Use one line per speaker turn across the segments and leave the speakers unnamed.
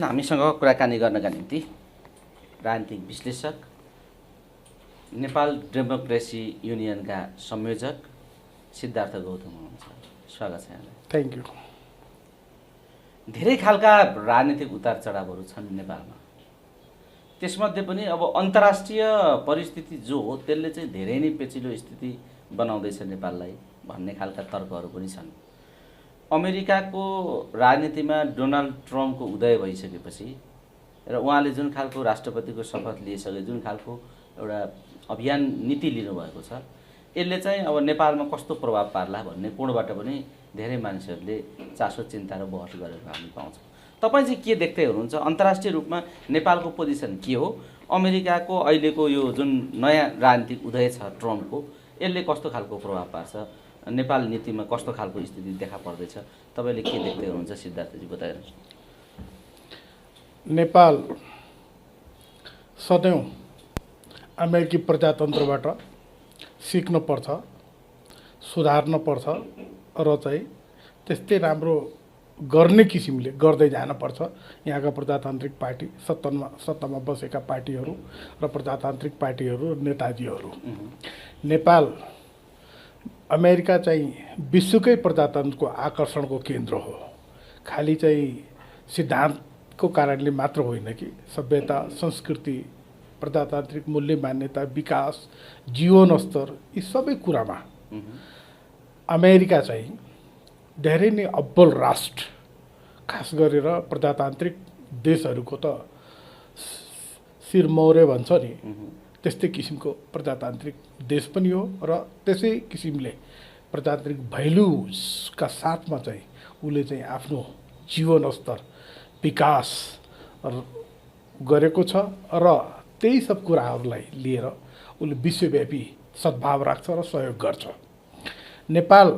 हामीसँग कुराकानी गर्नका निम्ति राजनीतिक विश्लेषक, नेपाल डेमोक्रेसी युनियनका संयोजक सिद्धार्थ गौतम हुनुहुन्छ। स्वागत छ यहाँलाई।
Thank you.
धेरै खालका राजनीतिक उतार चढावहरू छन् नेपालमा। त्यसमध्ये पनि अब अन्तर्राष्ट्रिय परिस्थिति जो हो त्यसले चाहिँ धेरै नै पेचिलो स्थिति बनाउँदैछ नेपाललाई भन्ने खालका तर्कहरू पनि छन्। अमेरिकाको राजनीतिमा डोनाल्ड ट्रम्पको उदय भइसकेपछि र उहाँले जुन खालको राष्ट्रपतिको शपथ लिइसके, जुन खालको एउटा अभियान नीति लिनुभएको छ, यसले चाहिँ अब नेपालमा कस्तो प्रभाव पार्ला भन्ने कोणबाट पनि धेरै मानिसहरूले चासो, चिन्ता र बहस गरेको हामी पाउँछौँ। तपाईँ चाहिँ के देख्दै हुनुहुन्छ? अन्तर्राष्ट्रिय रूपमा नेपालको पोजिसन के हो? अमेरिकाको अहिलेको यो जुन नयाँ राजनीतिक उदय छ ट्रम्पको, यसले कस्तो खालको प्रभाव पार्छ? नेपाल नीतिमा कस्तो खालको स्थिति देखा पर्दैछ? तपाईँले के देख्दै हुनुहुन्छ सिद्धार्थजी, बताइदिनुहोस्।
नेपाल सधैँ अमेरिकी प्रजातन्त्रबाट सिक्नुपर्छ, सुधार्नुपर्छ र चाहिँ त्यस्तै राम्रो गर्ने किसिमले गर्दै जानुपर्छ। यहाँका प्रजातान्त्रिक पार्टी, सत्तामा बसेका पार्टीहरू र प्रजातान्त्रिक पार्टीहरू, नेताजीहरू। नेपाल अमेरिका चाहिँ विश्वकै प्रजातन्त्रको आकर्षणको केन्द्र हो। खालि चाहिँ सिद्धान्तको कारणले मात्र होइन कि सभ्यता, संस्कृति, प्रजातान्त्रिक मूल्य मान्यता, विकास, जीवन स्तर, यी सबै कुरामा अमेरिका चाहिँ धेरै नै अब्बल राष्ट्र, खास गरेर प्रजातान्त्रिक देशहरूको त शिरमौरे भन्छ नि, त्यस्तै किसिमको प्रजातान्त्रिक देश पनि हो र त्यसै किसिमले प्रजातान्त्रिक भ्यालुजका साथमा चाहिँ उसले चाहिँ आफ्नो जीवन स्तर, विकास गरेको छ र त्यही सब कुराहरूलाई लिएर उसले विश्वव्यापी सद्भाव राख्छ र सहयोग गर्छ। नेपाल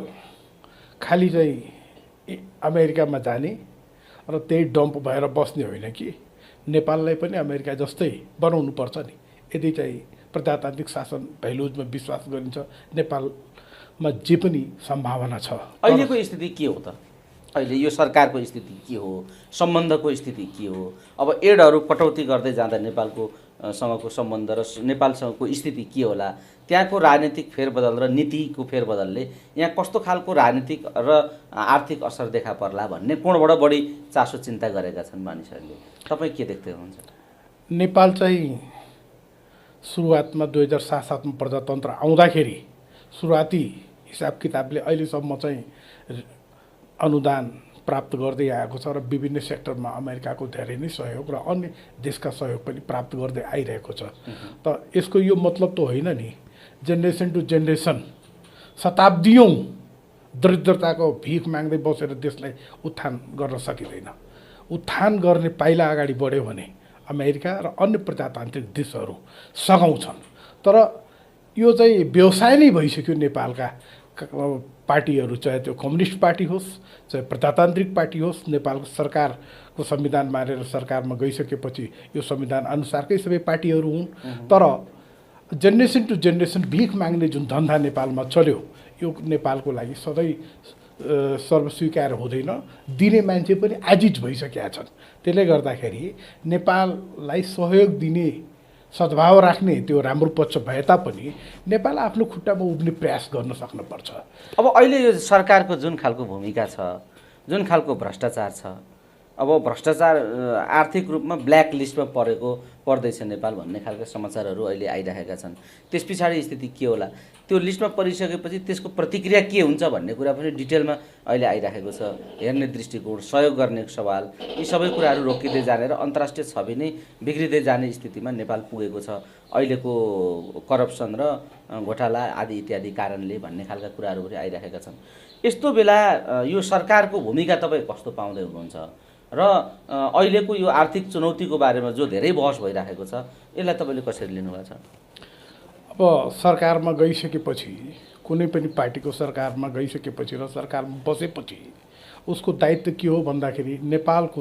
खालि चाहिँ अमेरिकामा जाने र त्यही डम्प भएर बस्ने होइन कि नेपाललाई पनि अमेरिका जस्तै बनाउनुपर्छ नि। यदि चाहिँ प्रजातान्त्रिक शासन भ्यालुजमा विश्वास गरिन्छ, नेपालमा जे पनि सम्भावना छ।
अहिलेको स्थिति के हो त? अहिले यो सरकारको स्थिति के हो? सम्बन्धको स्थिति के हो? अब एडहरू कटौती गर्दै जाँदा नेपालको सँगको सम्बन्ध र नेपालसँगको स्थिति के होला? त्यहाँको राजनीतिक फेरबदल र नीतिको फेरबदलले यहाँ कस्तो खालको राजनीतिक र आर्थिक असर देखा पर्ला भन्ने कोणबाट बढी चासो चिन्ता गरेका छन् मानिसहरूले। तपाईँ के देख्दै हुनुहुन्छ?
नेपाल चाहिँ सुरुवातमा 2007-मा प्रजातन्त्र आउँदाखेरि सुरुवाती हिसाब किताबले अहिलेसम्म चाहिँ अनुदान प्राप्त गर्दै आएको छ र विभिन्न सेक्टरमा अमेरिकाको धेरै नै सहयोग र अन्य देशका सहयोग पनि प्राप्त गर्दै आइरहेको छ। त यसको यो मतलब त होइन नि जेनेरेसन टु जेनेरेसन शताब्दीयौँ दरिद्रताको भिख माग्दै बसेर देशलाई उत्थान गर्न सकिँदैन। उत्थान गर्ने पाइला अगाडि बढ्यो भने अमेरिका र अन्य प्रजातान्त्रिक देशहरू सघाउँछन्। तर यो चाहिँ व्यवसाय नै भइसक्यो नेपालका पार्टीहरू, चाहे त्यो कम्युनिस्ट पार्टी होस्, चाहे प्रजातान्त्रिक पार्टी होस्। नेपालको सरकारको संविधान मानेर सरकारमा गइसकेपछि यो संविधान अनुसारकै सबै पार्टीहरू हुन्। तर जेनेरेसन टु जेनेरेसन भिख माग्ने जुन धन्दा नेपालमा चल्यो, यो नेपालको लागि सधैँ सर्वस्वीकार हुँदैन। दिने मान्छे पनि आजिज भइसकेका छन्। त्यसले गर्दाखेरि नेपाललाई सहयोग दिने, सद्भाव राख्ने त्यो राम्रो पक्ष भए तापनि नेपाल आफ्नो खुट्टामा उभिने प्रयास गर्न सक्नुपर्छ।
अब अहिले यो सरकारको जुन खालको भूमिका छ, जुन खालको भ्रष्टाचार छ, अब भ्रष्टाचार आर्थिक रूपमा ब्ल्याक लिस्टमा पर्दैछ नेपाल भन्ने खालका समाचारहरू अहिले आइरहेका छन्। त्यस पछाडि स्थिति के होला? त्यो लिस्टमा परिसकेपछि त्यसको प्रतिक्रिया के हुन्छ भन्ने कुरा पनि डिटेलमा अहिले आइरहेको छ। हेर्ने दृष्टिकोण, सहयोग गर्ने सवाल, यी सबै कुराहरू रोकिँदै जाने र अन्तर्राष्ट्रिय छवि नै बिग्रिँदै जाने स्थितिमा नेपाल पुगेको छ अहिलेको करप्सन र घोटाला आदि इत्यादि कारणले भन्ने खालका कुराहरू पनि आइरहेका छन्। यस्तो बेला यो सरकारको भूमिका तपाईँ कस्तो पाउँदै हुनुहुन्छ र अहिलेको यो आर्थिक चुनौतीको बारेमा जो धेरै बहस भइरहेको छ, यसलाई तपाईँले कसरी लिनुभएको छ?
अब सरकारमा गइसकेपछि, कुनै पनि पार्टीको सरकारमा गइसकेपछि र सरकारमा बसेपछि उसको दायित्व के हो भन्दाखेरि नेपालको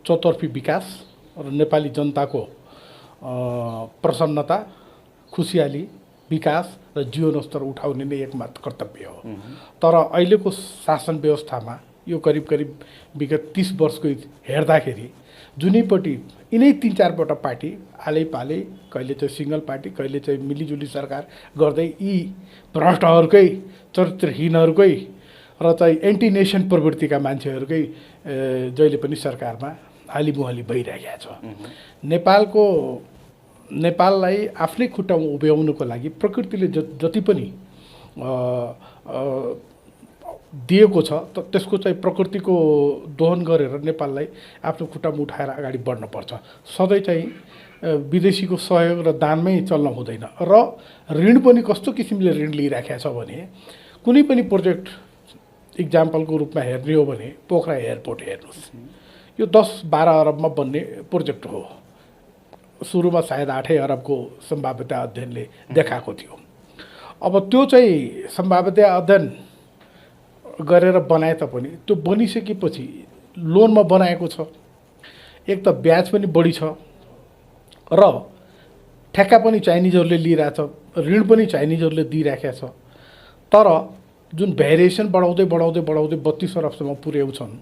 चौतर्फी विकास र नेपाली जनताको प्रसन्नता, खुसियाली, विकास र जीवन स्तर उठाउने नै एकमात्र कर्तव्य हो। तर अहिलेको शासन व्यवस्थामा यो करिब करिब विगत 30 वर्षको हेर्दाखेरि जुनैपट्टि यिनै 3-4वटा पार्टी आलैपालै कहिले चाहिँ सिङ्गल पार्टी कहिले चाहिँ मिलिजुली सरकार गर्दै यी भ्रष्टहरूकै चरित्रहीनहरूकै र चाहिँ एन्टी नेसन प्रवृत्तिका मान्छेहरूकै जहिले पनि सरकारमा हालिमुहाली भइरहेको छ। नेपाललाई आफ्नै खुट्टामा उभ्याउनुको लागि प्रकृतिले जति पनि दिएको छ त्यसको चाहिँ प्रकृतिको दोहन गरेर नेपाललाई आफ्नो खुट्टामा उठाएर अगाडि बढ्नुपर्छ। सधैँ चाहिँ विदेशीको सहयोग र दानमै चल्न हुँदैन र ऋण पनि कस्तो किसिमले ऋण लिइराखेको छ भने कुनै पनि प्रोजेक्ट इक्जाम्पलको रूपमा हेर्ने हो भने पोखरा एयरपोर्ट हेर्नुहोस्, यो 10-12 अरबमा बन्ने प्रोजेक्ट हो। सुरुमा सायद 8 अरबको सम्भाव्यता अध्ययनले देखाएको थियो। अब त्यो चाहिँ सम्भाव्यता अध्ययन गरेर बनाए तापनि त्यो बनिसकेपछि लोनमा बनाएको छ, एक त ब्याज पनि बढी छ र ठेक्का पनि चाइनिजहरूले लिइरहेछ, ऋण पनि चाइनिजहरूले दिइराखेको छ। तर जुन भेरिएसन बढाउँदै 32 अरबसम्म पुर्याउँछन्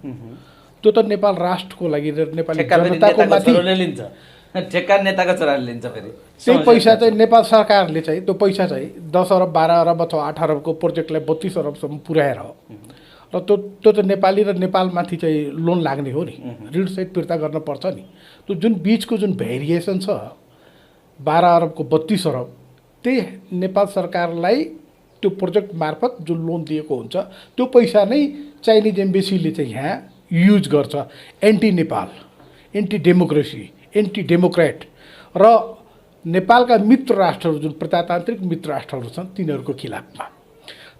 त्यो त नेपाल राष्ट्रको लागि र नेपाली जनताको माथि
लिन्छ, ठेक्का नेताको छोराले लिन्छ। फेरि
त्यही पैसा चाहिँ नेपाल सरकारले चाहिँ त्यो पैसा चाहिँ 10 अरब 12 अरब अथवा 8 अरबको प्रोजेक्टलाई 32 अरबसम्म पुर्याएर र त्यो त नेपाली र नेपालमाथि चाहिँ लोन लाग्ने हो नि, ऋणसहित फिर्ता गर्नुपर्छ नि। त्यो जुन बिचको जुन भेरिएसन छ 12 अरबको 32 अरब, त्यही नेपाल सरकारलाई त्यो प्रोजेक्ट मार्फत जुन लोन दिएको हुन्छ त्यो पैसा नै चाइनिज एम्बेसीले चाहिँ यहाँ युज गर्छ anti Nepal, anti democracy, anti Democrat र नेपालका मित्र राष्ट्रहरू जुन प्रजातान्त्रिक मित्र राष्ट्रहरू छन् तिनीहरूको खिलाफमा।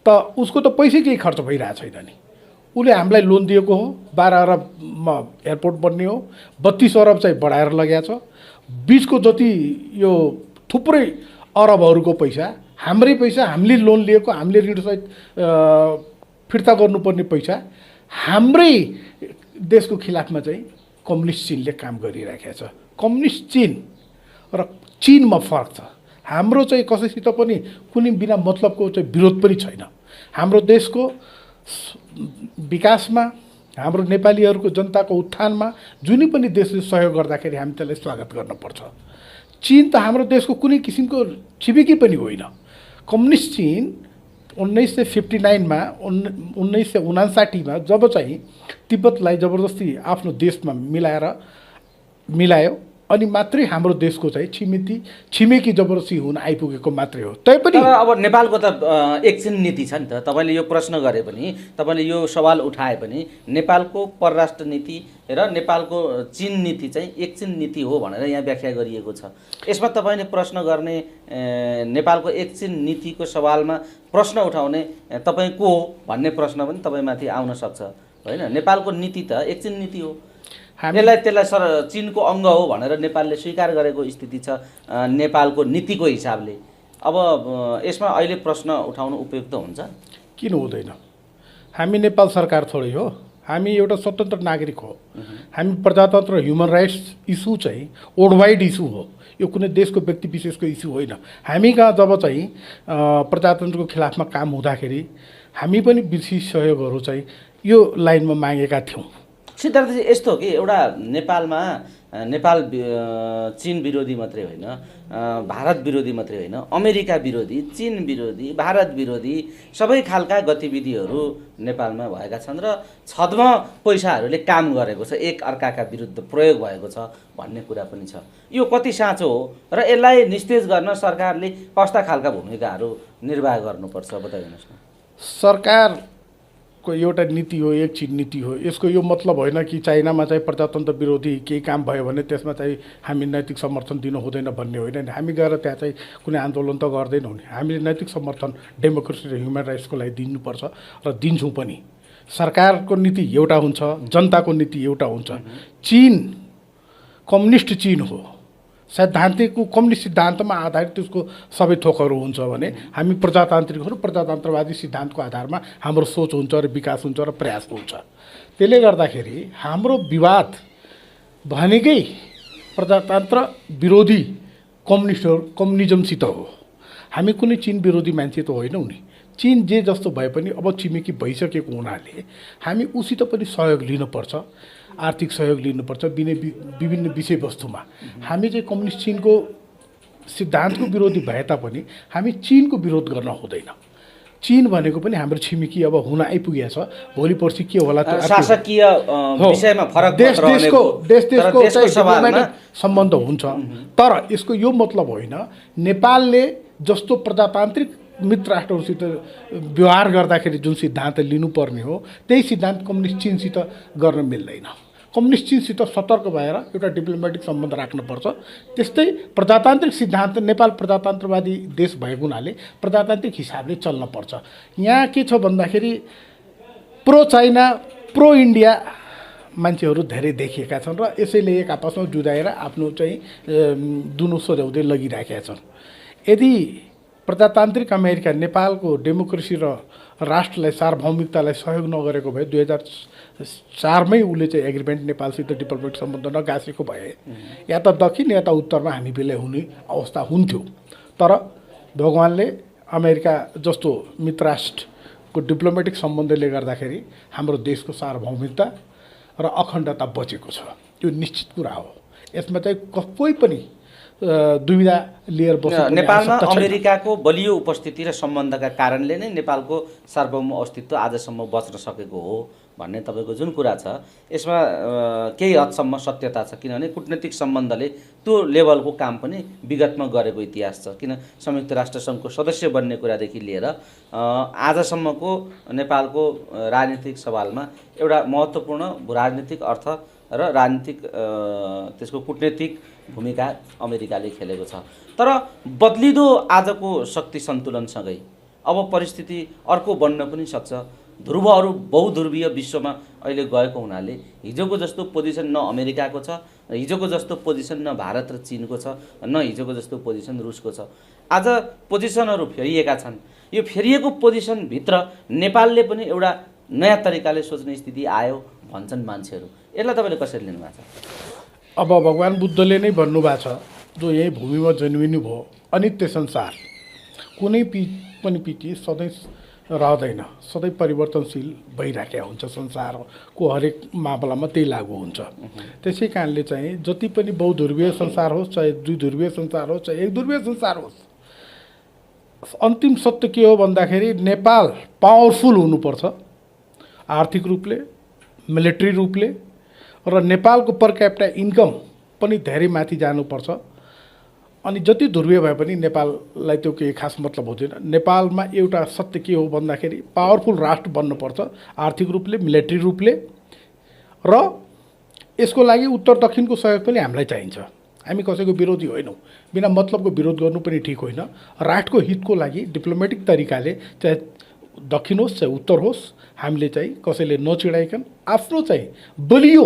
त उसको त पैसै केही खर्च भइरहेको छैन नि। उसले हामीलाई लोन दिएको हो, 12 अरबमा एयरपोर्ट बन्ने हो, 32 अरब चाहिँ बढाएर लगाएको छ। बिचको जति यो थुप्रै अरबहरूको पैसा हाम्रै पैसा, हामीले लोन लिएको, हामीले ऋणसहित फिर्ता गर्नुपर्ने पैसा हाम्रै देशको खिलाफमा चाहिँ कम्युनिस्ट चिनले काम गरिराखेको छ। कम्युनिस्ट चिन र चिनमा फरक छ। हाम्रो चाहिँ कसैसित पनि कुनै बिना मतलबको चाहिँ विरोध पनि छैन। हाम्रो देशको विकासमा, हाम्रो नेपालीहरूको जनताको उत्थानमा जुनै पनि देशले सहयोग गर्दाखेरि हामी त्यसलाई स्वागत गर्नुपर्छ। चिन त हाम्रो देशको कुनै किसिमको छिमेकी पनि होइन। कम्युनिस्ट चिन 1959मा 1959मा जब चाहिँ तिब्बतलाई जबरजस्ती आफ्नो देशमा मिलायो अनि मात्रै हाम्रो देशको चाहिँ छिमेकी जबरजस्ती हुन आइपुगेको मात्रै हो। तैपनि
अब नेपालको त एकछिन नीति छ नि त। तपाईँले यो प्रश्न गरे पनि, तपाईँले यो सवाल उठाए पनि नेपालको परराष्ट्र नीति र नेपालको चीन नीति चाहिँ एकछिन नीति हो भनेर यहाँ व्याख्या गरिएको छ। यसमा तपाईँले प्रश्न गर्ने, नेपालको एकछिन नीतिको सवालमा प्रश्न उठाउने तपाईँ को हो भन्ने प्रश्न पनि तपाईँमाथि आउन सक्छ होइन। नेपालको नीति त एकछिन नीति हो, त्यसलाई चीनको अङ्ग हो भनेर नेपालले स्वीकार गरेको स्थिति छ नेपालको नीतिको हिसाबले। अब यसमा अहिले प्रश्न उठाउनु उपयुक्त हुन्छ?
किन हुँदैन? हामी नेपाल सरकार थोरै हो, हामी एउटा स्वतन्त्र नागरिक हो। हामी प्रजातन्त्र ह्युमन राइट्स इस्यु चाहिँ वर्ल्ड वाइड इस्यु हो, यो कुनै देशको व्यक्ति विशेषको इस्यु होइन। हामी कहाँ जब चाहिँ प्रजातन्त्रको खिलाफमा काम हुँदाखेरि हामी पनि विशेष सहयोगहरू चाहिँ यो लाइनमा मागेका थियौँ।
सिद्धार्थजी यस्तो हो कि एउटा नेपाल चीन विरोधी मात्रै होइन, भारत विरोधी मात्रै होइन, अमेरिका विरोधी, चीन विरोधी, भारत विरोधी सबै खालका गतिविधिहरू नेपालमा भएका छन् र छद्म पैसाहरूले काम गरेको छ, एक अर्काका विरुद्ध प्रयोग भएको छ भन्ने कुरा पनि छ। यो कति साँचो हो र यसलाई निस्तेज गर्न सरकारले कस्ता खालका भूमिकाहरू निर्वाह गर्नुपर्छ बताइदिनुहोस् न।
सरकारको एउटा नीति हो, एक चीन नीति हो। यसको यो मतलब होइन कि चाइनामा चाहिँ प्रजातन्त्र विरोधी केही काम भयो भने त्यसमा चाहिँ हामी नैतिक समर्थन दिनु हुँदैन भन्ने होइन। हामी गएर त्यहाँ चाहिँ कुनै आन्दोलन त गर्दैनौँ नि। हामीले नैतिक समर्थन डेमोक्रेसी र ह्युमन राइट्सको लागि दिनुपर्छ र दिन्छौँ पनि। सरकारको नीति एउटा हुन्छ, जनताको नीति एउटा हुन्छ। चीन कम्युनिस्ट चीन हो, सैद्धान्तिक कम्युनिस्ट सिद्धान्तमा आधारित त्यसको सबै थोकहरू हुन्छ भने हामी प्रजातान्त्रिकहरू प्रजातन्त्रवादी सिद्धान्तको आधारमा हाम्रो सोच हुन्छ र विकास हुन्छ र प्रयास हुन्छ। त्यसले गर्दाखेरि हाम्रो विवाद भनेकै प्रजातन्त्र विरोधी कम्युनिजमसित हो। हामी कुनै चीन विरोधी मान्छे त होइनौँ नि। चीन जे जस्तो भए पनि अब छिमेकी भइसकेको हुनाले हामी उसित पनि सहयोग लिनुपर्छ, आर्थिक सहयोग लिनुपर्छ विभिन्न विषयवस्तुमा। हामी चाहिँ कम्युनिस्ट चिनको सिद्धान्तको विरोधी भए तापनि हामी चिनको विरोध गर्न हुँदैन। चीन भनेको पनि हाम्रो छिमेकी अब हुन आइपुगेको छ, भोलि पर्सि के होला त्यो
शासकीय विषयमा फरक
देशको सम्बन्ध हुन्छ। तर यसको यो मतलब होइन नेपालले जस्तो प्रजातान्त्रिक मित्र राष्ट्रहरूसित व्यवहार गर्दाखेरि जुन सिद्धान्त लिनुपर्ने हो त्यही सिद्धान्त कम्युनिस्ट चिनसित गर्न मिल्दैन। कम्युनिस्ट चिनसित सतर्क भएर एउटा डिप्लोमेटिक सम्बन्ध राख्नुपर्छ। त्यस्तै प्रजातान्त्रिक सिद्धान्त, नेपाल प्रजातन्त्रवादी देश भएको हुनाले प्रजातान्त्रिक हिसाबले चल्नुपर्छ। यहाँ के छ भन्दाखेरि प्रो चाइना प्रो इन्डिया मान्छेहरू धेरै देखिएका छन् र यसैले एक आपसमा जुझाएर आफ्नो चाहिँ दुनो सजाउँदै लगिराखेका छन्। यदि प्रजातान्त्रिक अमेरिका नेपालको डेमोक्रेसी र राष्ट्रलाई सार्वभौमिकतालाई सहयोग नगरेको भए 2004मै उसले चाहिँ एग्रिमेन्ट नेपालसित डिप्लोमेटिक सम्बन्ध नगाँसेको भए या त दक्षिण या त उत्तरमा हामी बेला हुने अवस्था हुन्थ्यो। तर भगवान्ले अमेरिका जस्तो मित्र राष्ट्रको डिप्लोमेटिक सम्बन्धले गर्दाखेरि हाम्रो देशको सार्वभौमिकता र अखण्डता बचेको छ, त्यो निश्चित कुरा हो। यसमा चाहिँ कोही पनि दुविधा लिएर बस्नु
नेपालमा अमेरिकाको बलियो उपस्थिति र सम्बन्धका कारणले नै नेपालको सार्वभौम अस्तित्व आजसम्म बच्न सकेको हो भन्ने तपाईँको जुन कुरा छ यसमा केही हदसम्म सत्यता छ। किनभने कूटनीतिक सम्बन्धले त्यो लेभलको काम पनि विगतमा गरेको इतिहास छ। किन संयुक्त राष्ट्रसङ्घको सदस्य बन्ने कुरादेखि लिएर आजसम्मको नेपालको राजनीतिक सवालमा एउटा महत्त्वपूर्ण राजनीतिक अर्थ र राजनीतिक त्यसको कूटनीतिक भूमिका अमेरिकाले खेलेको छ। तर बदलिदो आजको शक्ति सन्तुलनसँगै अब परिस्थिति अर्को बन्न पनि सक्छ। ध्रुवहरू बहुध्रुवीय विश्वमा अहिले गएको हुनाले हिजोको जस्तो पोजिसन न अमेरिकाको छ, हिजोको जस्तो पोजिसन न भारत र चीनको छ, न हिजोको जस्तो पोजिसन रुसको छ। आज पोजिसनहरू फेरिएका छन्। यो फेरिएको पोजिसनभित्र नेपालले पनि एउटा नयाँ तरिकाले सोच्ने स्थिति आयो भन्छन् मान्छेहरू। यसलाई तपाईँले कसरी लिनुभएको छ?
अब भगवान् बुद्धले नै भन्नुभएको छ, जो यही भूमिमा जन्मिनु भयो, अनित्य संसार, कुनै पनि पिटी सधैँ रहँदैन, सधैँ परिवर्तनशील भइराखेको हुन्छ। संसारको हरेक मामलामा त्यही लागू हुन्छ। त्यसै कारणले चाहिँ जति पनि बहुध्रुवीय संसार होस्, चाहे द्विध्रुवीय संसार होस्, चाहे एक ध्रुवीय संसार होस्, अन्तिम सत्य के हो भन्दाखेरि नेपाल पावरफुल हुनुपर्छ, आर्थिक रूपले, मिलिट्री रूपले, र नेपालको पर क्यापिटा इन्कम पनि धेरै माथि जानुपर्छ। अनि जति ध्रुवीय भए पनि नेपाललाई त्यो केही खास मतलब हुँदैन। नेपालमा एउटा सत्य के हो भन्दाखेरि पावरफुल राष्ट्र बन्नुपर्छ, आर्थिक रूपले, मिलिट्री रूपले, र यसको लागि उत्तर दक्षिणको सहयोग पनि हामीलाई चाहिन्छ। हामी कसैको विरोधी होइनौँ, बिना मतलबको विरोध गर्नु पनि ठिक होइन। राष्ट्रको हितको लागि डिप्लोमेटिक तरिकाले चाहे दक्षिण होस् चाहे उत्तर होस्, हामीले चाहिँ कसैले नचिडाइकन आफ्नो चाहिँ बलियो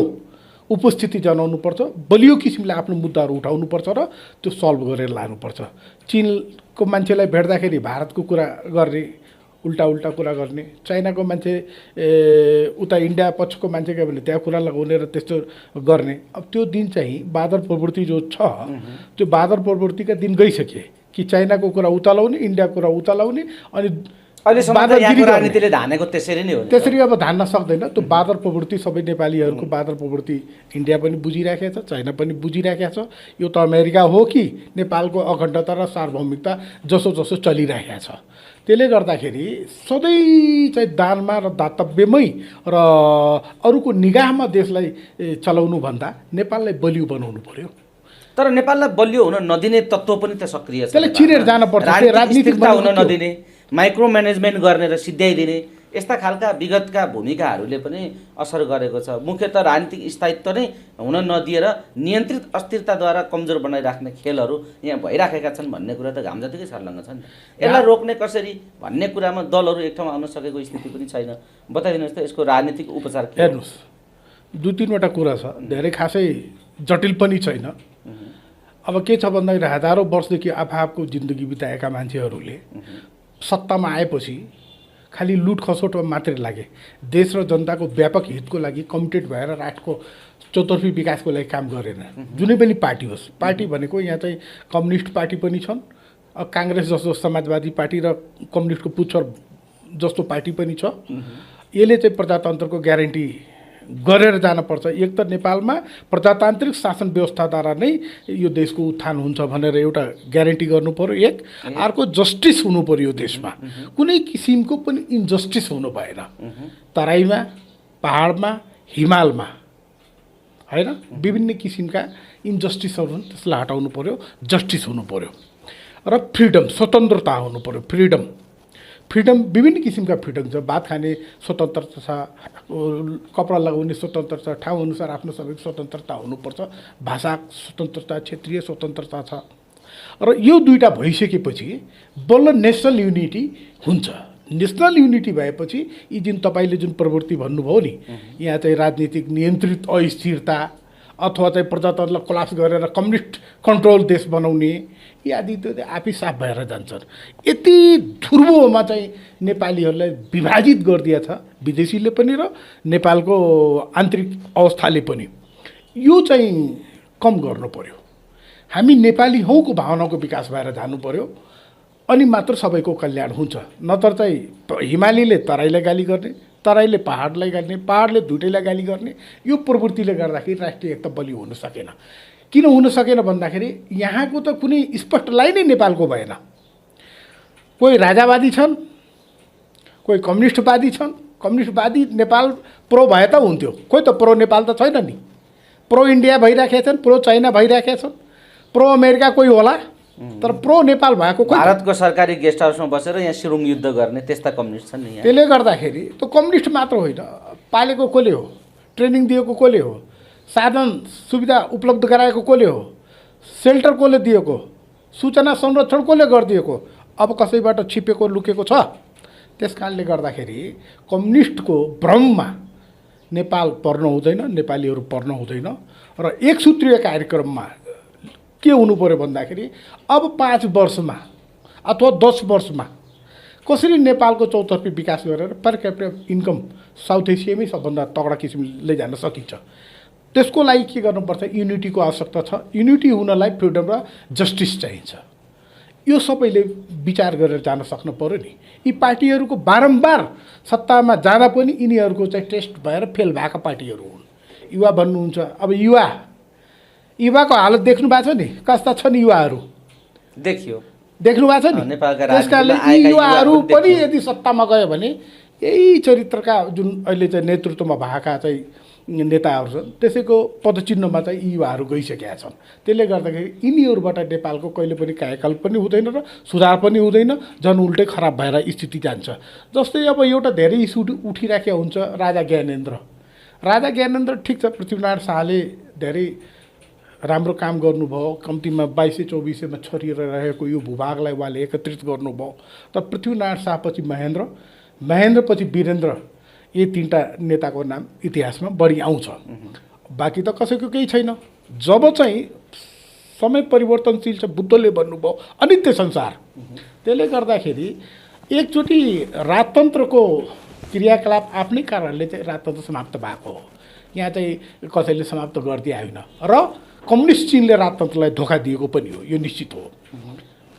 उपस्थिति जनाउनुपर्छ, बलियो किसिमले आफ्नो मुद्दाहरू उठाउनुपर्छ र त्यो सल्भ गरेर लानुपर्छ। चीनको मान्छेलाई भेट्दाखेरि भारतको कुरा गर्ने, उल्टा उल्टा कुरा गर्ने, चाइनाको मान्छे उता इन्डिया पक्षको मान्छे गयो भने त्यहाँ कुरा लगाउने र त्यस्तो गर्ने। अब त्यो दिन चाहिँ बादल प्रवृत्ति जो छ त्यो बादल प्रवृत्तिका दिन गइसके कि चाइनाको कुरा उता लाउने, इन्डियाको कुरा उता लाउने, अनि
राजनीतिले धानेको त्यसरी नै हो।
त्यसरी अब धान्न सक्दैन। त्यो बादल प्रवृत्ति सबै नेपालीहरूको बादल प्रवृत्ति इन्डिया पनि बुझिराखेको छ, चाइना पनि बुझिराखेको छ। यो त अमेरिका हो कि नेपालको अखण्डता र सार्वभौमिकता जसो जसो चलिराखेको छ। त्यसले गर्दाखेरि सधैँ चाहिँ दानमा र दातव्यमै र अरूको निगाहमा देशलाई चलाउनु भन्दा नेपाललाई बलियो बनाउनु पर्यो।
तर नेपाललाई बलियो हुन नदिने तत्त्व पनि त सक्रिय छ।
त्यसले चिरेर जानुपर्छ,
राजनीतिक हुन नदिने, माइक्रो म्यानेजमेन्ट गर्ने र सिद्ध्याइदिने यस्ता खालका विगतका भूमिकाहरूले पनि असर गरेको छ। मुख्यतः राजनीतिक स्थायित्व नै हुन नदिएर नियन्त्रित अस्थिरताद्वारा कमजोर बनाइराख्ने खेलहरू यहाँ भइराखेका छन् भन्ने कुरा त घाम जतिकै छर्लङ्ग छ नि। यसलाई रोक्ने कसरी भन्ने कुरामा दलहरू एक ठाउँमा आउन सकेको स्थिति पनि छैन। बताइदिनुहोस् त यसको राजनीतिक उपचार के?
हेर्नुहोस्, दुई तिनवटा कुरा छ, धेरै खासै जटिल पनि छैन। अब के छ भन्दाखेरि हजारौँ वर्षदेखि आफआफको जिन्दगी बिताएका मान्छेहरूले सत्तामा आएपछि खालि लुट खसोटमा मात्रै लागे, देश र जनताको व्यापक हितको लागि कमिटेड भएर राष्ट्रको चौतर्फी विकासको लागि काम गरेन। जुनै पनि पार्टी होस्, पार्टी भनेको यहाँ चाहिँ कम्युनिस्ट पार्टी पनि छन्, काङ्ग्रेस जस्तो समाजवादी पार्टी र कम्युनिस्टको पुच्छर जस्तो पार्टी पनि छ। यसले चाहिँ प्रजातन्त्रको ग्यारेन्टी गरेर जानुपर्छ। एक त नेपालमा प्रजातान्त्रिक शासन व्यवस्थाद्वारा नै यो देशको उत्थान हुन्छ भनेर एउटा ग्यारेन्टी गर्नु पर्यो एक। अर्को जस्टिस हुनु पर्यो यो देशमा, कुनै किसिमको पनि इन्जस्टिस हुनु भएन। तराईमा, पहाडमा, हिमालमा होइन विभिन्न किसिमका इन्जस्टिसहरू हुन्, त्यसलाई हटाउनु पर्यो, जस्टिस हुनु पर्यो। र फ्रिडम, स्वतन्त्रता हुनु पर्यो। फ्रिडम विभिन्न किसिमका फ्रिडम छ। भात खाने स्वतन्त्रता छ, कपडा लगाउने स्वतन्त्रता छ, ठाउँ अनुसार आफ्नो सबै स्वतन्त्रता हुनुपर्छ, भाषा स्वतन्त्रता, क्षेत्रीय स्वतन्त्रता छ। र यो दुईवटा भइसकेपछि बल्ल नेसनल युनिटी हुन्छ। नेसनल युनिटी भएपछि यी जुन तपाईँले जुन प्रवृत्ति भन्नुभयो नि, यहाँ चाहिँ राजनीतिक नियन्त्रित अस्थिरता अथवा चाहिँ प्रजातन्त्रलाई कोलाप्स गरेर कम्युनिस्ट कन्ट्रोल देश बनाउने यी आदि त आफै साफ भएर जान्छन्। यति ध्रुवमा चाहिँ नेपालीहरूलाई विभाजित गरिदिएछ विदेशीले पनि र नेपालको आन्तरिक अवस्थाले पनि। यो चाहिँ कम गर्नु पर्यो। हामी नेपाली हौको भावनाको विकास भएर जानु पर्यो, अनि मात्र सबैको कल्याण हुन्छ। नत्र चाहिँ हिमालीले तराईलाई गाली गर्ने, तराईले पहाडलाई गाल्ने, पहाडले दुईटैलाई गाली गर्ने, यो प्रवृत्तिले गर्दाखेरि राष्ट्रिय एकता बलियो हुन सकेन। किन हुन सकेन भन्दाखेरि यहाँको त कुनै स्पष्ट लाइन नै नेपालको भएन। कोही राजावादी छन्, कोही कम्युनिस्टवादी छन्। कम्युनिस्टवादी नेपाल प्रो भए त हुन्थ्यो, कोही त प्रो नेपाल त छैन नि। प्रो इन्डिया भइराखेका छन्, प्रो चाइना भइराखेका छन्, प्रो अमेरिका कोही होला, तर प्रो नेपाल भएको कोही।
भारतको सरकारी गेस्ट हाउसमा बसेर यहाँ सुरुङ युद्ध गर्ने त्यस्ता कम्युनिस्ट छन् नि।
त्यसले गर्दाखेरि त्यो कम्युनिस्ट मात्र होइन, पालेको कसले हो, ट्रेनिङ दिएको कसले हो, साधन सुविधा उपलब्ध गराएको कसले हो, सेल्टर कसले दिएको, सूचना संरक्षण कसले गरिदिएको, अब कसैबाट छिपेको लुकेको छ। त्यस कारणले गर्दाखेरि कम्युनिस्टको भ्रममा नेपाल पर्न हुँदैन, नेपालीहरू पर्न हुँदैन। र एक सूत्रीय कार्यक्रममा के हुनु पर्यो भन्दाखेरि अब 5 वर्षमा अथवा 10 वर्षमा कसरी नेपालको चौतर्फी विकास गरेर पर क्यापिटा इन्कम साउथ एसियामै सबभन्दा तगडा किसिमले जान सकिन्छ। त्यसको लागि के गर्नुपर्छ, युनिटीको आवश्यकता छ। युनिटी हुनलाई फ्रिडम र जस्टिस चाहिन्छ। यो सबैले विचार गरेर जान सक्नु पर्यो नि। यी पार्टीहरूको बारम्बार सत्तामा जाँदा पनि यिनीहरूको चाहिँ टेस्ट भएर फेल भएका पार्टीहरू हुन्। युवा भन्नुहुन्छ, अब युवाको हालत देख्नु भएको छ नि, कस्ता छन् युवाहरू देख्नु भएको छ नि। त्यस कारणले यी युवाहरू पनि यदि सत्तामा गयो भने यही चरित्रका जुन अहिले चाहिँ नेतृत्वमा भएका चाहिँ नेताहरू छन् त्यसैको पदचिन्हमा चाहिँ यी युवाहरू गइसकेका छन्। त्यसले गर्दाखेरि यिनीहरूबाट नेपालको कहिले पनि कायाकल्प पनि हुँदैन र सुधार पनि हुँदैन, झन् उल्टै खराब भएर स्थिति जान्छ। जस्तै अब एउटा धेरै इस्यु उठिराखेको हुन्छ, राजा ज्ञानेन्द्र ठिक छ, पृथ्वीनारायण शाहले धेरै राम्रो काम गर्नुभयो। कम्तीमा 2224मा छरिएर रहेको यो भूभागलाई उहाँले एकत्रित गर्नुभयो। तर पृथ्वीनारायण शाहपछि महेन्द्रपछि वीरेन्द्र, यी 3टा नेताको नाम इतिहासमा बढी आउँछ। बाँकी त कसैको केही छैन। जब चाहिँ समय परिवर्तनशील छ, बुद्धले भन्नुभयो अनित्य संसार। त्यसले गर्दाखेरि एकचोटि राजतन्त्रको क्रियाकलाप आफ्नै कारणले चाहिँ राजतन्त्र समाप्त भएको हो। यहाँ चाहिँ कसैले समाप्त गरिदिए होइन। र कम्युनिस्ट चिनले राजतन्त्रलाई धोका दिएको पनि हो, यो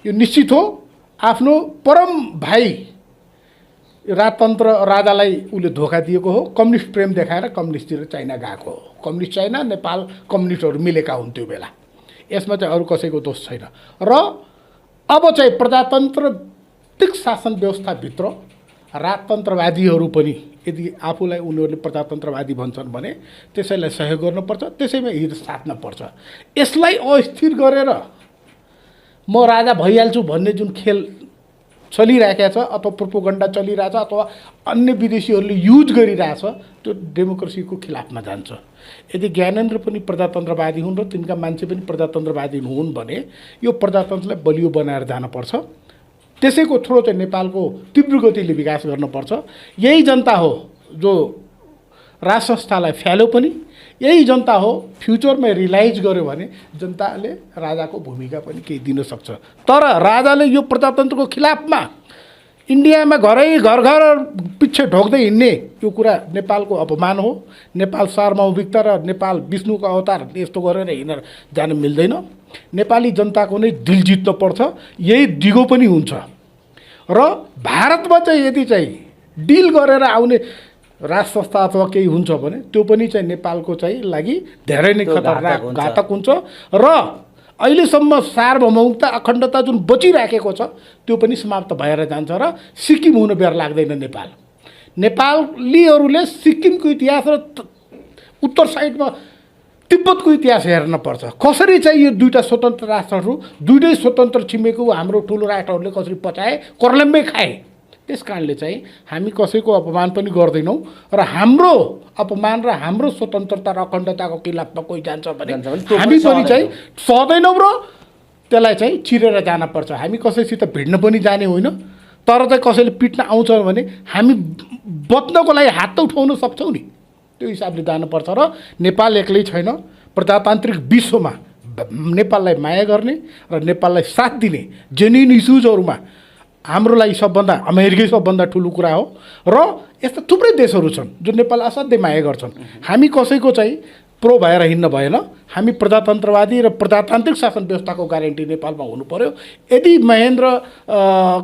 निश्चित हो। आफ्नो परम भाइ राजतन्त्र राजालाई उसले धोका दिएको हो। कम्युनिस्ट प्रेम देखाएर कम्युनिस्टतिर चाइना गएको हो। कम्युनिस्ट चाइना, नेपाल कम्युनिस्टहरू मिलेका हुन् त्यो बेला। यसमा चाहिँ अरू कसैको दोष छैन। र अब चाहिँ प्रजातन्त्रिक शासन व्यवस्थाभित्र राजतन्त्रवादीहरू पनि यदि आफूलाई उनीहरूले प्रजातन्त्रवादी भन्छन् भने त्यसैलाई सहयोग गर्नुपर्छ, त्यसैमा हित साध्नुपर्छ। यसलाई अस्थिर गरेर म राजा भइहाल्छु भन्ने जुन खेल चलिरहेको छ अथवा प्रोपोगन्डा चलिरहेछ अथवा अन्य विदेशीहरूले युज गरिरहेछ, त्यो डेमोक्रेसीको खिलाफमा जान्छ। यदि ज्ञानेन्द्र पनि प्रजातन्त्रवादी हुन् र तिनका मान्छे पनि प्रजातन्त्रवादी हुन् भने यो प्रजातन्त्रलाई बलियो बनाएर जानुपर्छ। त्यसैको थ्रो चाहिँ नेपालको तीव्र गतिले विकास गर्नुपर्छ। यही जनता हो जो राज संस्थालाई फ्याल्यो पनि, यही जनता हो फ्युचरमा रियलाइज गर्यो भने जनताले राजाको भूमिका पनि केही दिन सक्छ। तर राजाले यो प्रजातन्त्रको खिलाफमा इन्डियामा घर पछि ढोक्दै हिँड्ने यो कुरा नेपालको अपमान हो। नेपाल सार्वभौमिकता र नेपाल विष्णुको अवतार यस्तो गरेर हिँडेर जान मिल्दैन। नेपाली जनताको नै दिल जित्न पर्छ, यही दिगो पनि हुन्छ। र भारतमा चाहिँ यदि चाहिँ डिल गरेर आउने राज संस्था अथवा केही हुन्छ भने त्यो पनि चाहिँ नेपालको चाहिँ लागि धेरै नै
त्यो
खतरनाक
हुन्छ।
घातक हुन्छ र अहिलेसम्म सार्वभौमता अखण्डता जुन बचिराखेको छ त्यो पनि समाप्त भएर जान्छ र सिक्किम हुन बेर लाग्दैन नेपाल। नेपालीहरूले सिक्किमको इतिहास र उत्तर साइडमा तिब्बतको इतिहास हेर्न पर्छ। कसरी चाहिँ यो दुईवटा स्वतन्त्र राष्ट्रहरू दुईटै स्वतन्त्र छिमेकी हाम्रो ठुलो राष्ट्रहरूले कसरी पचाए, कर्लम्बै खाए। त्यस कारणले चाहिँ हामी कसैको अपमान पनि गर्दैनौँ र हाम्रो अपमान र हाम्रो स्वतन्त्रता र अखण्डताको खिलाफमा कोही जान्छ भने हामी पनि चाहिँ सहदैनौँ र त्यसलाई चाहिँ चिरेर जानुपर्छ। हामी कसैसित भिड्न पनि जाने होइन, तर चाहिँ कसैले पिट्न आउँछ भने हामी बच्नको लागि हात त उठाउन सक्छौँ नि, त्यो हिसाबले जानुपर्छ। र नेपाल एक्लै छैन, प्रजातान्त्रिक विश्वमा नेपाललाई माया गर्ने र नेपाललाई साथ दिने जेन्युन इस्युजहरूमा हाम्रो लागि सबभन्दा अमेरिकै सबभन्दा ठुलो कुरा हो। र यस्ता थुप्रै देशहरू छन् जो नेपाललाई असाध्यै माया गर्छन्। हामी कसैको चाहिँ प्रो भएर हिँड्न भएन। हामी प्रजातन्त्रवादी र प्रजातान्त्रिक शासन व्यवस्थाको ग्यारेन्टी नेपालमा हुनु पर्यो। यदि महेन्द्र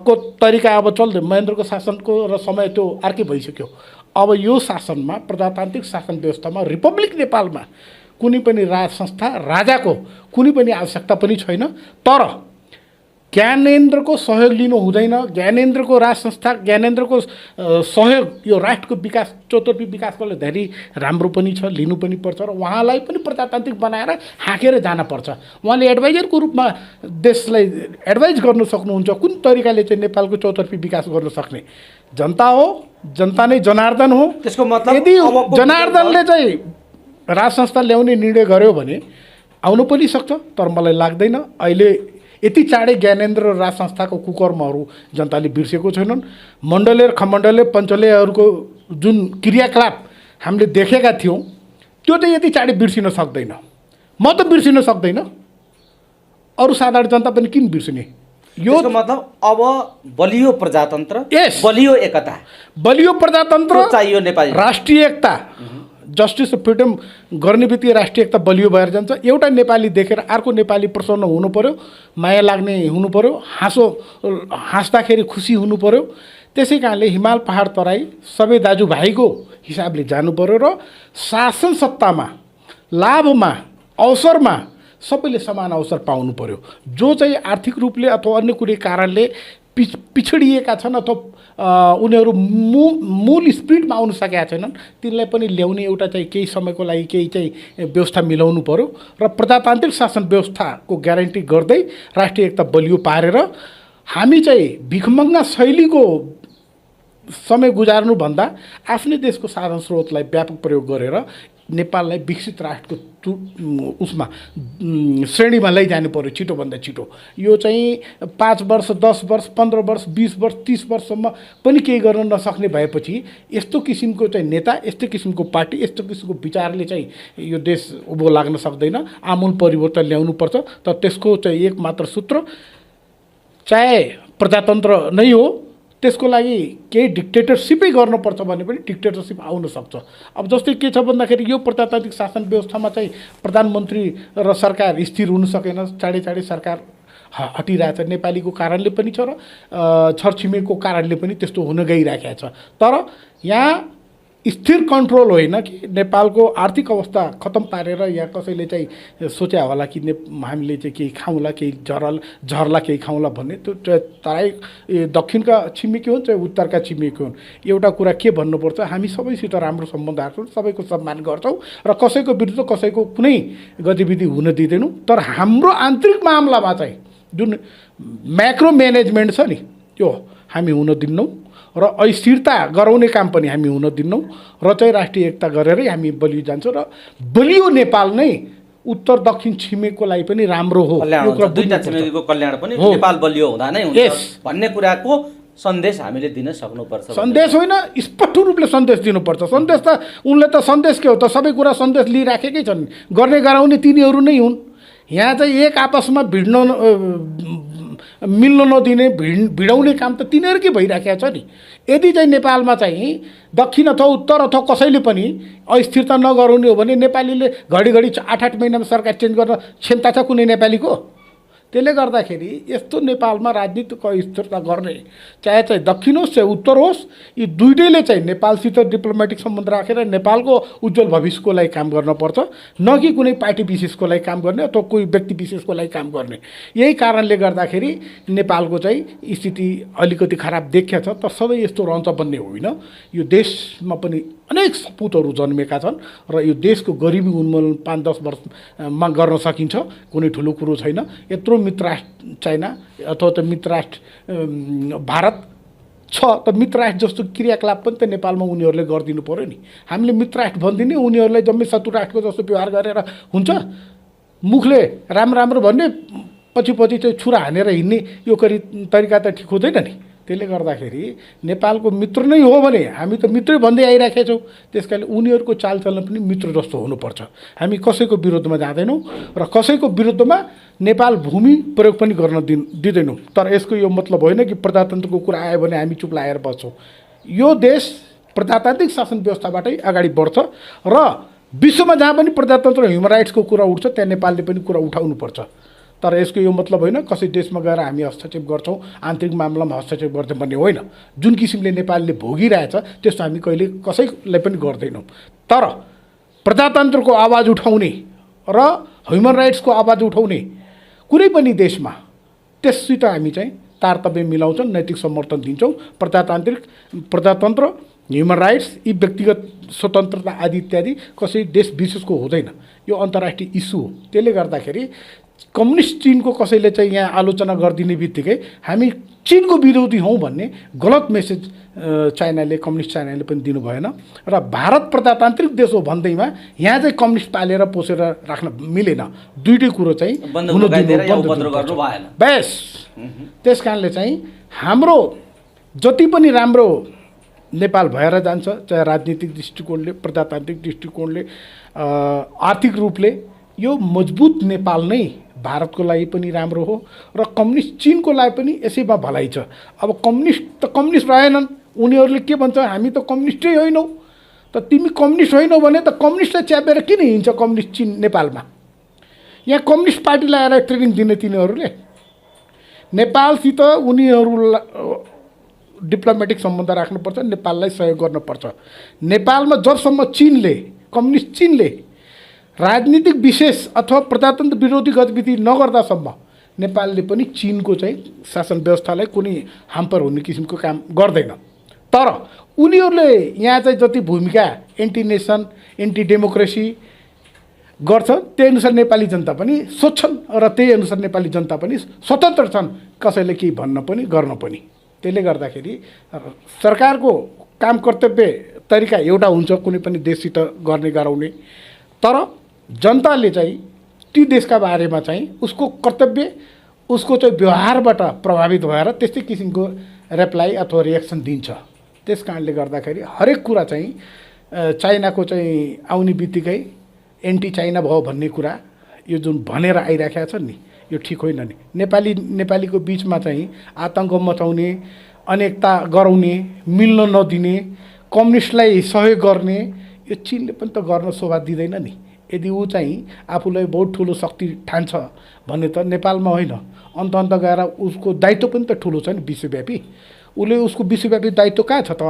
को तरिका अब चल्दै, महेन्द्रको शासनको र समय त्यो अर्कै भइसक्यो। अब यो शासनमा प्रजातान्त्रिक शासन व्यवस्थामा रिपब्लिक नेपालमा कुनै पनि राज संस्था राजाको कुनै पनि आवश्यकता पनि छैन। तर ज्ञानेन्द्रको सहयोग लिनु हुँदैन। ज्ञानेन्द्रको राज संस्था, ज्ञानेन्द्रको सहयोग यो राष्ट्रको विकास, चौतर्फी विकासको लागि धेरै राम्रो पनि छ, लिनु पनि पर्छ र उहाँलाई पनि प्रजातान्त्रिक बनाएर हाँकेर जानुपर्छ। उहाँले एडभाइजरको रूपमा देशलाई एडभाइज गर्न सक्नुहुन्छ कुन तरिकाले चाहिँ नेपालको चौतर्फी विकास गर्न सक्ने। जनता हो, जनता नै जनार्दन हो।
त्यसको मतलब
यदि जनार्दनले चाहिँ राज संस्था ल्याउने निर्णय गर्यो भने आउनु पनि सक्छ, तर मलाई लाग्दैन अहिले यति चाँडै ज्ञानेन्द्र र राज संस्थाको कुकर्महरू जनताले बिर्सेको छैनन्। मण्डले र खमण्डले पञ्चलेहरूको जुन क्रियाकलाप हामीले देखेका थियौँ त्यो चाहिँ यति चाँडै बिर्सिन सक्दैन। म त बिर्सिन सक्दैन, अरू साधारण जनता पनि किन बिर्सिने। यो
मतलब अब बलियो प्रजातन्त्र,
यस,
बलियो एकता,
बलियो प्रजातन्त्र
चाहियो नेपाली,
राष्ट्रिय एकता, जस्टिस र फ्रिडम गर्ने बित्तिकै राष्ट्रिय एकता बलियो भएर जान्छ। एउटा नेपाली देखेर अर्को नेपाली प्रसन्न हुनु पर्यो, माया लाग्ने हुनु पर्यो, हाँस्दाखेरि खुसी हुनु पर्यो। त्यसै कारणले हिमाल पहाड तराई सबै दाजुभाइको हिसाबले जानु पर्यो र शासन सत्तामा, लाभमा, अवसरमा सबैले समान अवसर पाउनु पर्यो। जो चाहिँ आर्थिक रूपले अथवा अन्य कुनै कारणले पिछडिएका छन् अथवा उनीहरू मूल स्पिडमा आउन सकेका छैनन्, तिनलाई पनि ल्याउने एउटा चाहिँ केही समयको लागि केही चाहिँ व्यवस्था मिलाउनु पर्यो र प्रजातान्त्रिक शासन व्यवस्थाको ग्यारेन्टी गर्दै राष्ट्रिय एकता बलियो पारेर हामी चाहिँ भिखमङ्गा शैलीको समय गुजार्नुभन्दा आफ्नै देशको साधन स्रोतलाई व्यापक प्रयोग गरेर नेपाललाई विकसित राष्ट्रको उसमा श्रेणीमा लैजानु पर्यो छिटोभन्दा छिटो। यो चाहिँ 5 वर्ष, 10 वर्ष, 15 वर्ष, 20 वर्ष, 30 वर्षसम्म पनि केही गर्न नसक्ने भएपछि यस्तो किसिमको चाहिँ नेता, यस्तो किसिमको पार्टी, यस्तो किसिमको विचारले चाहिँ यो देश उभो लाग्न सक्दैन। आमूल परिवर्तन ल्याउनुपर्छ। तर त्यसको चाहिँ एक मात्र सूत्र चाहे प्रजातन्त्र नै हो, त्यसको लागि केही डिक्टेटरसिपै गर्नुपर्छ भने पनि डिक्टेटरसिप आउन सक्छ। अब जस्तै के छ भन्दाखेरि यो प्रजातान्त्रिक शासन व्यवस्थामा चाहिँ प्रधानमन्त्री र सरकार स्थिर हुन सकेन, चाँडै चाँडै सरकार हटिरहेछ। नेपालीको कारणले पनि छ र छरछिमेकको कारणले पनि त्यस्तो हुन गइरहेको छ। तर यहाँ स्थिर कन्ट्रोल होइन कि नेपालको आर्थिक अवस्था खतम पारेर यहाँ कसैले चाहिँ सोचे होला कि हामीले चाहिँ केही खाउँला, केही झर्ला केही खाउँला भन्ने। त्यो तराई दक्षिणका छिमेकी हुन् चाहे उत्तरका छिमेकी हुन्, एउटा कुरा के भन्नुपर्छ, हामी सबैसित राम्रो सम्बन्ध राख्छौँ, सबैको सम्मान गर्छौँ र कसैको विरुद्ध कसैको कुनै गतिविधि हुन दिँदैनौँ। तर हाम्रो आन्तरिक मामलामा चाहिँ जुन म्याक्रो म्यानेजमेन्ट छ नि त्यो हामी हुन दिन्नौँ र अस्थिरता गराउने काम पनि हामी हुन दिन्नौँ र चाहिँ राष्ट्रिय एकता गरेरै हामी बलियो जान्छौँ र बलियो नेपाल नै उत्तर दक्षिण छिमेकको लागि पनि राम्रो हो।
यो कुरा दुईटा छिमेकीको कल्याण पनि नेपाल बलियो हुँदा नै हुन्छ भन्ने कुराको सन्देश हामीले दिन सक्नुपर्छ।
सन्देश होइन, स्पष्ट रूपले सन्देश दिनुपर्छ। सन्देश त उनले त सन्देश के हो त, सबै कुरा सन्देश लिइराखेकै छन्। गर्ने गराउने तिनीहरू नै हुन्। यहाँ चाहिँ एक आपसमा मिल्न नदिने, भिडाउने काम त तिनीहरूकै भइराखेको छ नि। यदि चाहिँ नेपालमा चाहिँ दक्षिण अथवा उत्तर अथवा कसैले पनि अस्थिरता नगराउने हो भने नेपालीले घडिघडी 8-8 महिनामा सरकार चेन्ज गर्न क्षमता छ कुनै नेपालीको? त्यसले गर्दाखेरि यस्तो नेपालमा राजनीतिको स्थिरता गर्ने चाहे चाहिँ दक्षिण होस् चाहे उत्तर होस्, यी दुइटैले चाहिँ नेपालसित डिप्लोमेटिक सम्बन्ध राखेर नेपालको उज्जवल भविष्यको लागि काम गर्नुपर्छ, न कि कुनै पार्टी विशेषको लागि काम गर्ने अथवा कोही व्यक्ति विशेषको लागि काम गर्ने। यही कारणले गर्दाखेरि नेपालको चाहिँ स्थिति अलिकति खराब देखिया छ। तर सबै यस्तो रहन्छ भन्ने होइन। यो देशमा पनि अनेक सपुतहरू जन्मेका छन् र यो देशको गरिबी उन्मूलन 5-10 वर्षमा गर्न सकिन्छ, कुनै ठुलो कुरो छैन। यत्रो मित्रराष्ट्र चाइना अथवा त मित्रराष्ट्र भारत छ, त मित्रराष्ट्र जस्तो क्रियाकलाप पनि त नेपालमा उनीहरूले गरिदिनु पऱ्यो नि। हामीले मित्रराष्ट्र भनिदिने, उनीहरूलाई जम्मै शत्रु राष्ट्रको जस्तो व्यवहार गरेर हुन्छ? मुखले राम्रो भन्ने, पछि चाहिँ छुरा हानेर हिँड्ने यो तरिका त ठिक हुँदैन नि। त्यसले गर्दाखेरि नेपालको मित्र नै हो भने हामी त मित्रै भन्दै आइराखेका छौँ। त्यस कारणले उनीहरूको चालचलन पनि मित्र जस्तो हुनुपर्छ। हामी कसैको विरुद्धमा जाँदैनौँ र कसैको विरुद्धमा नेपाल भूमि प्रयोग पनि गर्न दिँदैनौँ। तर यसको यो मतलब होइन कि प्रजातन्त्रको कुरा आयो भने हामी चुप लागेर बस्छौँ। यो देश प्रजातान्त्रिक शासन व्यवस्थाबाटै अगाडि बढ्छ र विश्वमा जहाँ पनि प्रजातन्त्र ह्युमन राइट्सको कुरा उठ्छ त्यहाँ नेपालले पनि कुरा उठाउनुपर्छ। तर यसको यो मतलब होइन कसै देशमा गएर हामी हस्तक्षेप गर्छौँ, आन्तरिक मामलामा हस्तक्षेप गर्छौँ भन्ने होइन। जुन किसिमले नेपालले भोगिरहेछ त्यस्तो हामी कहिले कसैलाई पनि गर्दैनौँ। तर प्रजातन्त्रको आवाज उठाउने र ह्युमन राइट्सको आवाज उठाउने कुनै पनि देशमा त्यससित हामी चाहिँ तारतम्य मिलाउँछौँ, नैतिक समर्थन दिन्छौँ। प्रजातन्त्र, ह्युमन राइट्स, यी व्यक्तिगत स्वतन्त्रता आदि इत्यादि कसै देश विशेषको हुँदैन। यो अन्तर्राष्ट्रिय इस्यु हो। त्यसले गर्दाखेरि कम्युनिस्ट चिनको कसैले चाहिँ यहाँ आलोचना गरिदिने बित्तिकै हामी चिनको विरोधी हौँ भन्ने गलत मेसेज चाइनाले, कम्युनिस्ट चाइनाले पनि दिनु भएन। र भारत प्रजातान्त्रिक देश हो भन्दैमा यहाँ चाहिँ कम्युनिस्ट पालेर पोसेर राख्न मिलेन। दुइटै कुरो चाहिँ बेस। त्यस कारणले चाहिँ हाम्रो जति पनि राम्रो नेपाल भएर जान्छ, चाहे राजनीतिक दृष्टिकोणले, प्रजातान्त्रिक दृष्टिकोणले, आर्थिक रूपले, यो मजबुत नेपाल नै भारतको लागि पनि राम्रो हो र कम्युनिस्ट चिनको लागि पनि यसैमा भलाइ छ। अब कम्युनिस्ट त कम्युनिस्ट रहेनन्, उनीहरूले के भन्छ, हामी त कम्युनिस्टै होइनौँ। त तिमी कम्युनिस्ट होइनौ भने त कम्युनिस्टलाई च्यापेर किन हिँड्छ कम्युनिस्ट चिन नेपालमा? यहाँ कम्युनिस्ट पार्टीलाई आएर ट्रेनिङ दिने तिनीहरूले? नेपालसित उनीहरूलाई डिप्लोमेटिक सम्बन्ध राख्नुपर्छ, नेपाललाई सहयोग गर्नुपर्छ। नेपालमा जबसम्म चिनले, कम्युनिस्ट चिनले राजनीतिक विशेष अथवा प्रजातन्त्र विरोधी गतिविधि नगर्दासम्म नेपालले पनि चिनको चाहिँ शासन व्यवस्थालाई कुनै हाम्पर हुने किसिमको काम गर्दैन। तर उनीहरूले यहाँ चाहिँ जति भूमिका एन्टी नेसन, एन्टी डेमोक्रेसी गर्छ त्यही अनुसार नेपाली जनता पनि सोच्छन् र त्यही अनुसार नेपाली जनता पनि स्वतन्त्र छन्, कसैले केही भन्न पनि गर्न पनि। त्यसले गर्दाखेरि सरकारको काम कर्तव्य तरिका एउटा हुन्छ कुनै पनि देशसित गर्ने गराउने। तर जनताले चाहिँ ती देशका बारेमा चाहिँ उसको कर्तव्य, उसको चाहिँ व्यवहारबाट प्रभावित भएर त्यस्तै किसिमको रिप्लाई अथवा रिएक्सन दिन्छ। त्यस कारणले गर्दाखेरि हरेक कुरा चाहिँ चाइनाको चाहिँ आउने बित्तिकै एन्टी चाइना भयो भन्ने कुरा यो जुन भनेर आइराखेका छन् नि, यो ठिक होइन नि। नेपालीको बिचमा चाहिँ आतङ्क मचाउने, अनेकता गराउने, मिल्न नदिने, कम्युनिस्टलाई सहयोग गर्ने, यो चिनले पनि त गर्न शोभा दिँदैन नि। यदि ऊ चाहिँ आफूलाई बहुत ठुलो शक्ति ठान्छ भने त नेपालमा होइन, अन्त गएर उसको दायित्व पनि त ठुलो छ नि विश्वव्यापी। उसले उसको विश्वव्यापी दायित्व कहाँ छ त?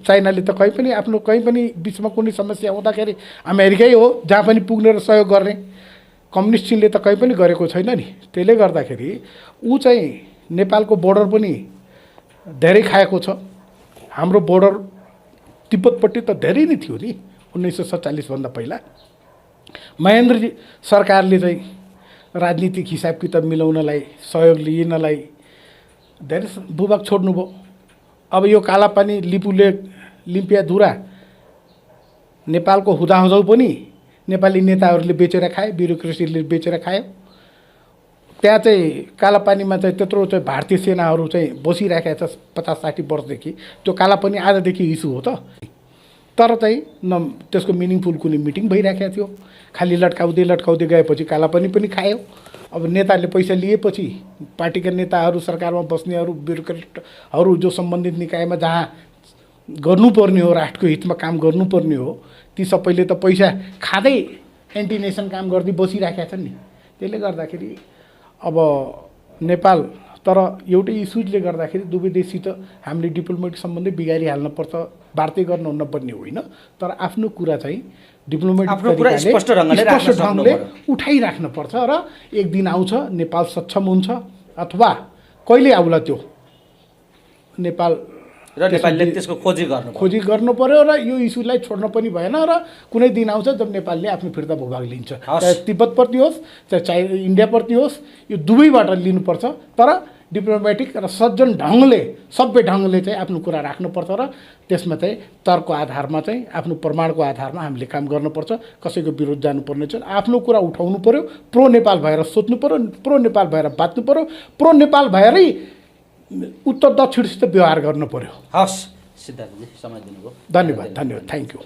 चाइनाले त कहीँ पनि बिचमा कुनै समस्या हुँदाखेरि अमेरिकै हो जहाँ पनि पुग्ने र सहयोग गर्ने। कम्युनिस्ट चिनले त कहीँ पनि गरेको छैन नि। त्यसले गर्दाखेरि ऊ चाहिँ नेपालको बोर्डर पनि धेरै खाएको छ। हाम्रो बोर्डर तिब्बतपट्टि त धेरै नै थियो नि 1947 भन्दा पहिला। महेन्द्रजी सरकारले चाहिँ राजनीतिक हिसाब किताब मिलाउनलाई, सहयोग लिनलाई धेरै भूभाग छोड्नुभयो। अब यो कालापानी, लिपुलेक, लिम्पियाधुरा नेपालको हुँदाहुँदै पनि नेपाली नेताहरूले बेचेर खाए, ब्युरोक्रेसीले बेचेर खायो। त्यहाँ चाहिँ कालापानीमा चाहिँ त्यत्रो चाहिँ भारतीय सेनाहरू चाहिँ बसिराखेको छ 50-60 वर्षदेखि। त्यो कालापानी आजदेखि इस्यु हो त। तर चाहिँ त्यसको मिनिङफुल कुनै मिटिङ भइराखेको थियो। खालि लट्काउँदै गएपछि कालापानी पनि खायो। अब नेताले पैसा लिएपछि पार्टीका नेताहरू, सरकारमा बस्नेहरू, ब्युरोक्रेटहरू जो सम्बन्धित निकायमा जहाँ गर्नुपर्ने हो, राष्ट्रको हितमा काम गर्नुपर्ने हो, ती सबैले त पैसा खाँदै एन्टी नेसन काम गर्दै बसिराखेका छन् नि। त्यसले गर्दाखेरि अब नेपाल तर एउटै इस्युजले गर्दाखेरि दुवै देशसित हामीले डिप्लोमेटिक सम्बन्धै बिगारिहाल्नुपर्छ, वार्ता गर्नुहुन्न भन्ने होइन, तर आफ्नो कुरा चाहिँ डिप्लोमेटिक
आफ्नो कुरा
तरिकाले
स्पष्ट ढङ्गले
उठाइराख्नुपर्छ र एक दिन आउँछ नेपाल सक्षम हुन्छ अथवा कहिले आउला त्यो नेपाल
र नेपालले त्यसको खोजी
गर्नु पर्यो र यो इस्युलाई छोड्न पनि भएन र कुनै दिन आउँछ जब नेपालले आफ्नो फिर्ता भूभाग लिन्छ, चाहे तिब्बतप्रति होस् चाहे इन्डियाप्रति होस्, यो दुवैबाट लिनुपर्छ। तर डिप्लोमेटिक र सज्जन ढङ्गले सभ्य ढङ्गले चाहिँ आफ्नो कुरा राख्नुपर्छ र त्यसमा चाहिँ तर्कको आधारमा चाहिँ आफ्नो प्रमाणको आधारमा हामीले काम गर्नुपर्छ। कसैको विरोध जानुपर्ने छैन, आफ्नो कुरा उठाउनु पर्यो, प्रो नेपाल भएर सोच्नु पर्यो, प्रो नेपाल भएर बाँच्नु पर्यो, प्रो नेपाल भएरै उत्तर दक्षिणसित व्यवहार गर्नु पर्यो।
हस् सिद्धार्थजी, समय दिनुभयो,
धन्यवाद, थ्याङ्क यू।